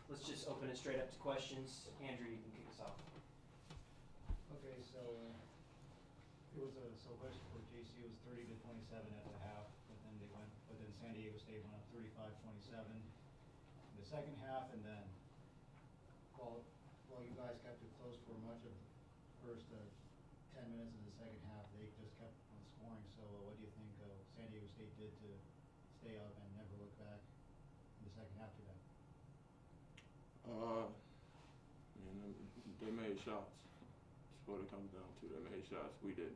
let's just open it straight up to questions. Andrew, you can kick us off. Okay, so it was so question for JC was 30-27 at the half, but then San Diego State went up 35-27 in the second half, and then while you guys kept it close for much of the first 10 minutes of the second half, they just kept on scoring. So what do you think San Diego State did to stay up and never look back in the second half to that? They made shots. That's what it comes down to. They made shots. We did.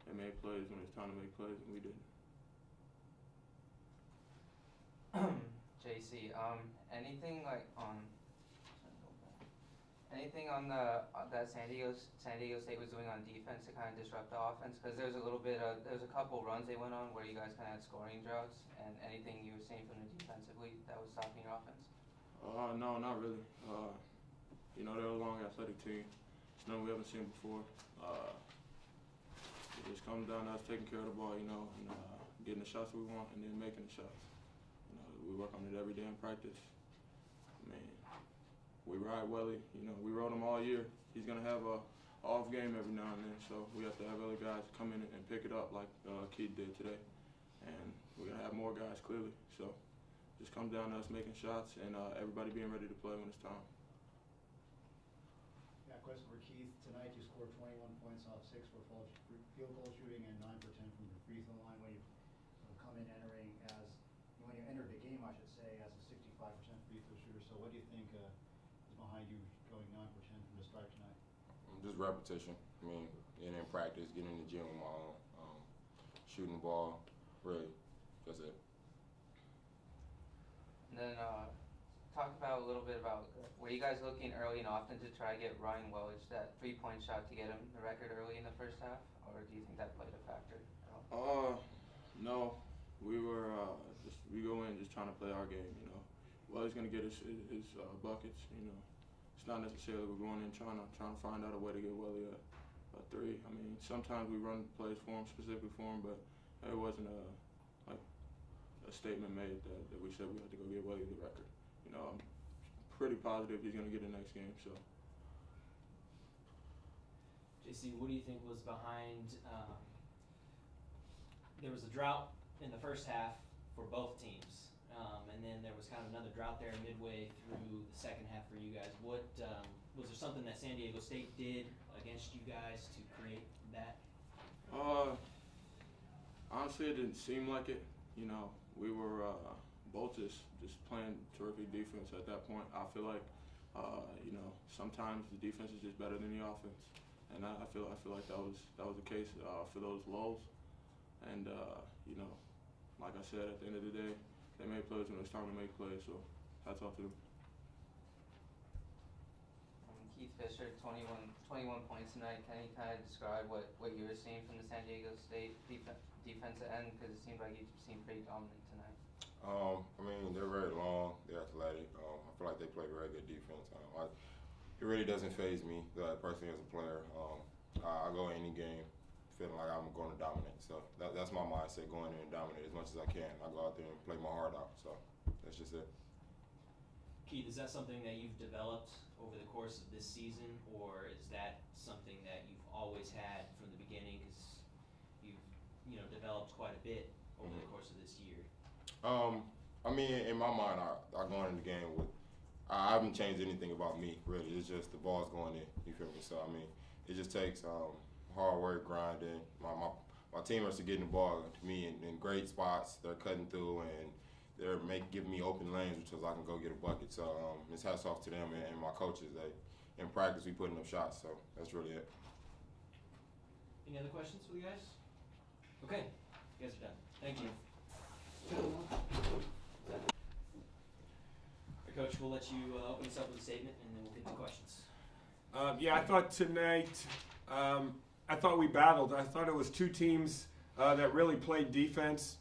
They made plays when it's time to make plays, and we did. JC, anything on that San Diego State was doing on defense to kind of disrupt the offense? Because there's a couple runs they went on where you guys kind of had scoring droughts, and anything you were seeing from the defensively that was stopping your offense? No, not really. They're a long, athletic team. It's nothing we haven't seen before. It just comes down to us taking care of the ball, and getting the shots we want, and then making the shots. We work on it every day in practice. We ride Welly. We rode him all year. He's gonna have a off game every now and then, so we have to have other guys come in and pick it up like Keith did today. And we're gonna have more guys clearly. So it just comes down to us making shots and everybody being ready to play when it's time. Yeah, question for Keith. Tonight you scored 21 points off 6 for field goal shooting and 9 for 10 from the free throw line. When you come in when you entered the game, I should say, as a 65% free throw shooter. So what do you think is behind you going 9 for 10 from the start tonight? Just repetition. Getting in practice, getting in the gym with my own, shooting the ball. Really, that's it. And then talk about a little bit about, were you guys looking early and often to try to get Ryan Welch that 3-point shot to get him the record early in the first half, or do you think that played a factor at all? No. We go in just trying to play our game. Welly's gonna get his buckets. It's not necessarily we're going in trying to find out a way to get Welly a three. Sometimes we run plays for him, specifically for him, but it wasn't a statement made that we said we had to go get Welly the record. I'm pretty positive he's gonna get it next game. So, JC, what do you think was behind? There was a drought in the first half for both teams, and then there was kind of another drought there midway through the second half for you guys. What was there something that San Diego State did against you guys to create that? Honestly, it didn't seem like it. We were both just playing terrific defense at that point. I feel like sometimes the defense is just better than the offense, and I feel like that was the case for those lulls. And like I said, at the end of the day, they made plays when it was time to make plays. So hats off to them. Keith Fisher, 21 points tonight. Can you kind of describe what you were seeing from the San Diego State defensive end? Because it seemed like you seemed pretty dominant tonight. They're very long. They're athletic. I feel like they play very good defense. It really doesn't faze me personally as a player. I go in any game feeling like I'm going to dominate. So that's my mindset, going in and dominate as much as I can. I go out there and play my heart out. So that's just it. Keith, is that something that you've developed over the course of this season, or is that something that you've always had from the beginning? Because you've developed quite a bit over the course of this year. In my mind, I go into the game with, I haven't changed anything about me, really. It's just the ball's going in, you feel me? So, it just takes hard work, grinding. My teammates are getting the ball to me in great spots. They're cutting through, and they're giving me open lanes, which is I can go get a bucket. So it's hats off to them and my coaches. In practice, we putting up shots, so that's really it. Any other questions for you guys? Okay, you guys are done. Thank you. Coach, we'll let you open us up with a statement, and then we'll get to questions. I thought tonight, I thought we battled. I thought it was two teams that really played defense.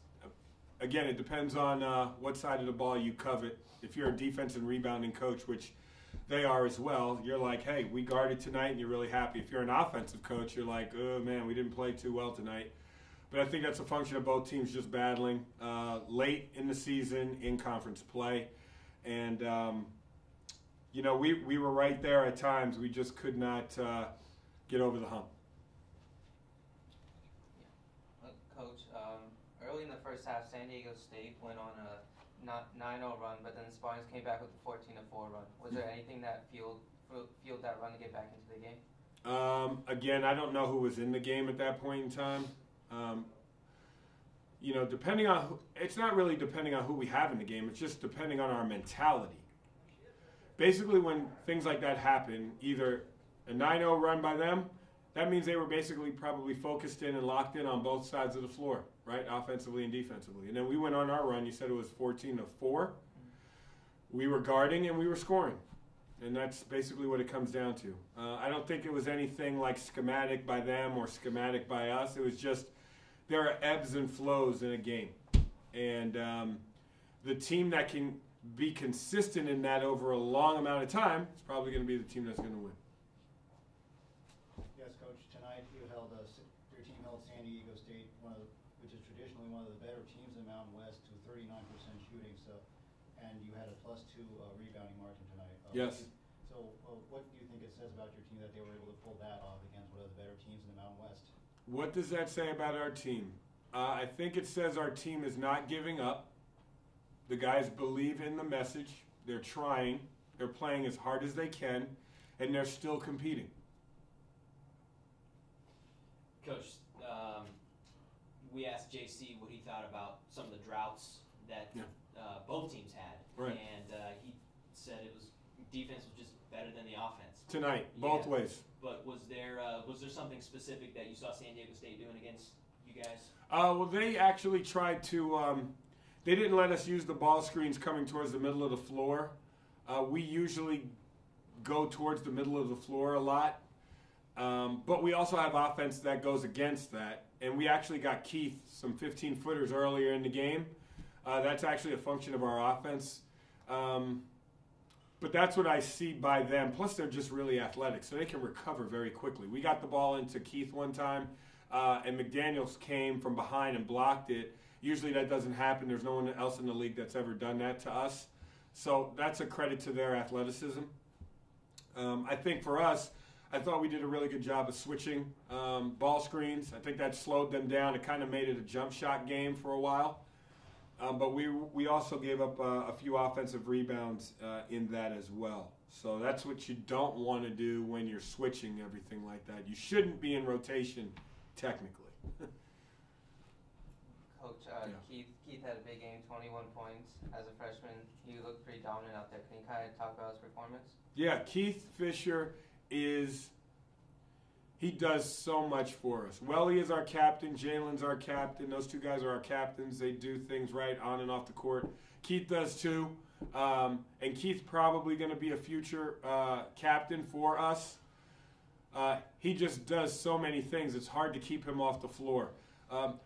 Again, it depends on what side of the ball you covet. If you're a defense and rebounding coach, which they are as well, you're like, hey, we guarded tonight, and you're really happy. If you're an offensive coach, you're like, oh, man, we didn't play too well tonight. But I think that's a function of both teams just battling late in the season in conference play. And, we were right there at times. We just could not get over the hump. Coach, early in the first half, San Diego State went on a 9-0 run, but then the Spartans came back with a 14-4 run. Was there anything that fueled that run to get back into the game? Again, I don't know who was in the game at that point in time. Depending on it's not really depending on who we have in the game. It's just depending on our mentality. Basically, when things like that happen, either a 9-0 run by them, that means they were basically probably focused in and locked in on both sides of the floor, right, offensively and defensively. And then we went on our run. You said it was 14-4. We were guarding and we were scoring. And that's basically what it comes down to. I don't think it was anything like schematic by them or schematic by us. It was just there are ebbs and flows in a game. And the team that can be consistent in that over a long amount of time is probably going to be the team that's going to win. Yes, Coach. Tonight your team held San Diego State, which is traditionally one of the better teams in the Mountain West, to 39% shooting. And you had a +2 rebounding margin tonight. Yes. What do you think it says about your team that they were able to pull that off against one of the better teams in the Mountain West? What does that say about our team? I think it says our team is not giving up. The guys believe in the message. They're trying. They're playing as hard as they can, and they're still competing. Coach, we asked JC what he thought about some of the droughts that both teams had, right. And he said defense was just better than the offense tonight, both ways. But was there something specific that you saw San Diego State doing against you guys? Well, they actually tried to. They didn't let us use the ball screens coming towards the middle of the floor. We usually go towards the middle of the floor a lot, but we also have offense that goes against that. And we actually got Keith some 15-footers earlier in the game. That's actually a function of our offense. But that's what I see by them. Plus, they're just really athletic, so they can recover very quickly. We got the ball into Keith one time, and McDaniels came from behind and blocked it. Usually that doesn't happen. There's no one else in the league that's ever done that to us. So that's a credit to their athleticism. I think for us, I thought we did a really good job of switching ball screens. I think that slowed them down. It kind of made it a jump shot game for a while. But we also gave up a few offensive rebounds in that as well. So that's what you don't want to do when you're switching everything like that. You shouldn't be in rotation technically. Coach, Keith had a big game, 21 points as a freshman. He looked pretty dominant out there. Can you kind of talk about his performance? Yeah, Keith Fisher he does so much for us. Welly is our captain. Jalen's our captain. Those two guys are our captains. They do things right on and off the court. Keith does too. And Keith's probably going to be a future captain for us. He just does so many things. It's hard to keep him off the floor.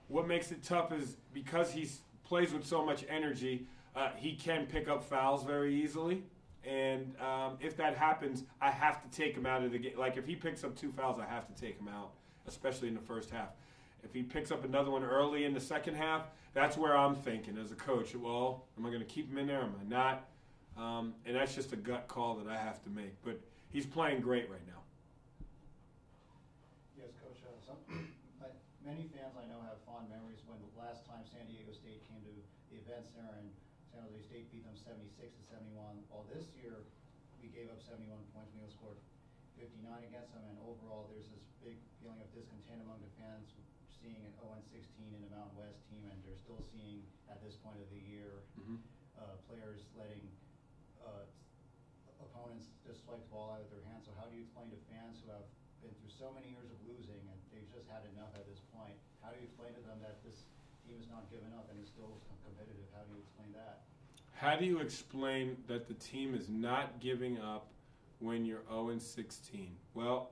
What makes it tough is because he plays with so much energy, he can pick up fouls very easily. And if that happens, I have to take him out of the game. Like, if he picks up 2 fouls, I have to take him out, especially in the first half. If he picks up another one early in the second half, that's where I'm thinking as a coach. Well, am I going to keep him in there? Am I not? And that's just a gut call that I have to make. But he's playing great right now. Yes, Coach. Many fans I know have fond memories when the last time San Diego State came to the Event Center and San Jose State beat them 76-71. Well, this year we gave up 71 points. We only scored 59 against them, and overall there's this big feeling of discontent among the fans seeing an 0-16 in the Mountain West team, and they're still seeing at this point of the year players letting opponents just swipe the ball out of their hands. So how do you explain to fans who have been through so many years of losing and they've just had enough at this point? How do you explain to them that this team is not giving up and is still competitive? How do you explain that? How do you explain that the team is not giving up when you're 0-16? Well,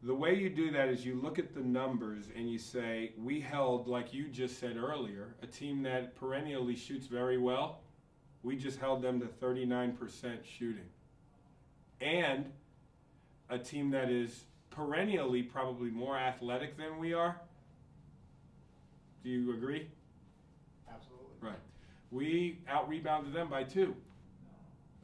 the way you do that is you look at the numbers and you say, we held, like you just said earlier, a team that perennially shoots very well. We just held them to 39% shooting. And a team that is perennially probably more athletic than we are. Do you agree? Absolutely. Right. We out-rebounded them by 2.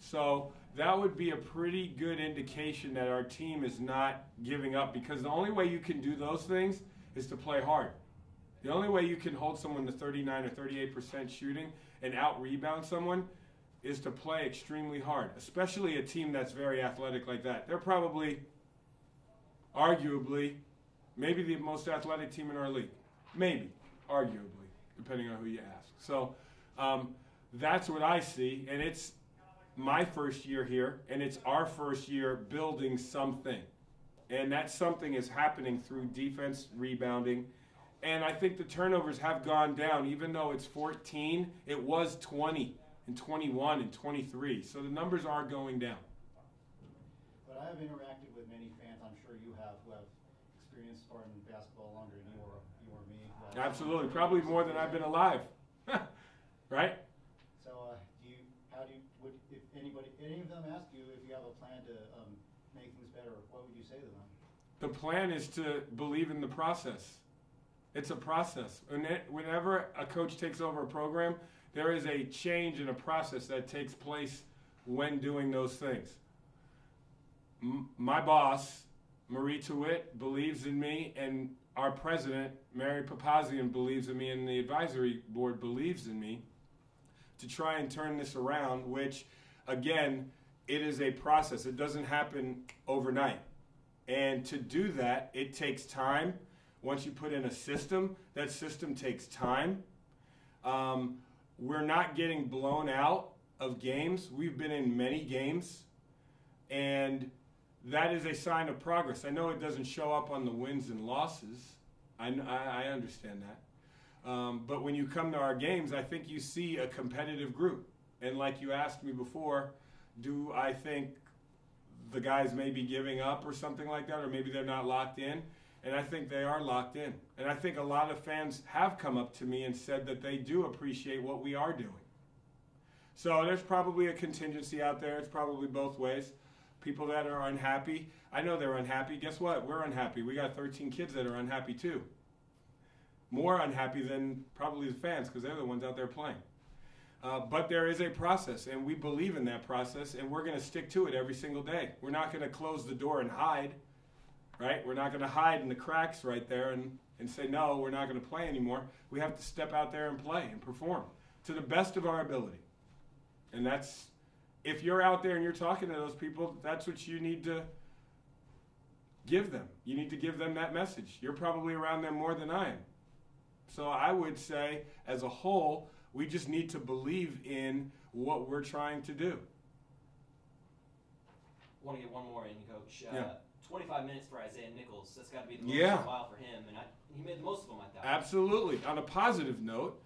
So that would be a pretty good indication that our team is not giving up, because the only way you can do those things is to play hard. The only way you can hold someone to 39 or 38% shooting and out-rebound someone is to play extremely hard, especially a team that's very athletic like that. They're probably, arguably, maybe the most athletic team in our league. Maybe, arguably, depending on who you ask. So that's what I see, and it's my first year here, and it's our first year building something. And that something is happening through defense, rebounding, and I think the turnovers have gone down. Even though it's 14, it was 20 and 21 and 23. So the numbers are going down. But I have interacted with many fans, I'm sure you have, who have experienced Spartan basketball longer than you or me. Absolutely, probably more than I've been alive. Right? So if any of them ask you if you have a plan to make things better, what would you say to them? The plan is to believe in the process. It's a process. Whenever a coach takes over a program, there is a change in a process that takes place when doing those things. My boss, Marie Tewitt, believes in me, and our president, Mary Papazian, believes in me, and the advisory board believes in me to try and turn this around, which, again, it is a process. It doesn't happen overnight. And to do that, it takes time. Once you put in a system, that system takes time. We're not getting blown out of games. We've been in many games, and that is a sign of progress. I know it doesn't show up on the wins and losses. I understand that. But when you come to our games, I think you see a competitive group. And like you asked me before, do I think the guys may be giving up or something like that, or maybe they're not locked in? And I think they are locked in. And I think a lot of fans have come up to me and said that they do appreciate what we are doing. So there's probably a contingency out there. It's probably both ways. People that are unhappy, I know they're unhappy. Guess what? We're unhappy. We got 13 kids that are unhappy too. More unhappy than probably the fans, because they're the ones out there playing. But there is a process, and we believe in that process, and we're going to stick to it every single day. We're not going to close the door and hide, right? We're not going to hide in the cracks right there and say, no, we're not going to play anymore. We have to step out there and play and perform to the best of our ability. And that's, if you're out there and you're talking to those people, that's what you need to give them. You need to give them that message. You're probably around them more than I am. So I would say, as a whole, we just need to believe in what we're trying to do. I want to get one more in, Coach. Yeah. 25 minutes for Isaiah Nichols. That's got to be the most while for him, and he made the most of them, I thought. Absolutely. On a positive note,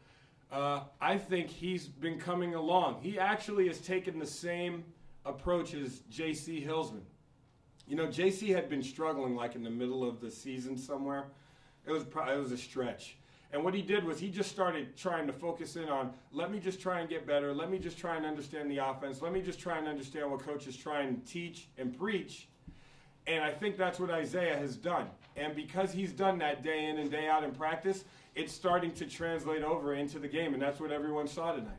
I think he's been coming along. He actually has taken the same approach as J.C. Hillsman. You know, J.C. had been struggling like in the middle of the season somewhere. It was a stretch. And what he did was he just started trying to focus in on, let me just try and get better. Let me just try and understand the offense. Let me just try and understand what coach is trying to teach and preach. And I think that's what Isaiah has done. And because he's done that day in and day out in practice, it's starting to translate over into the game. And that's what everyone saw tonight.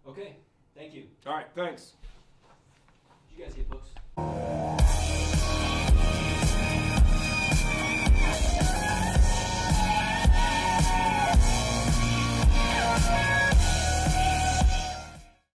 Okay. Thank you. All right. Thanks. Did you guys get books?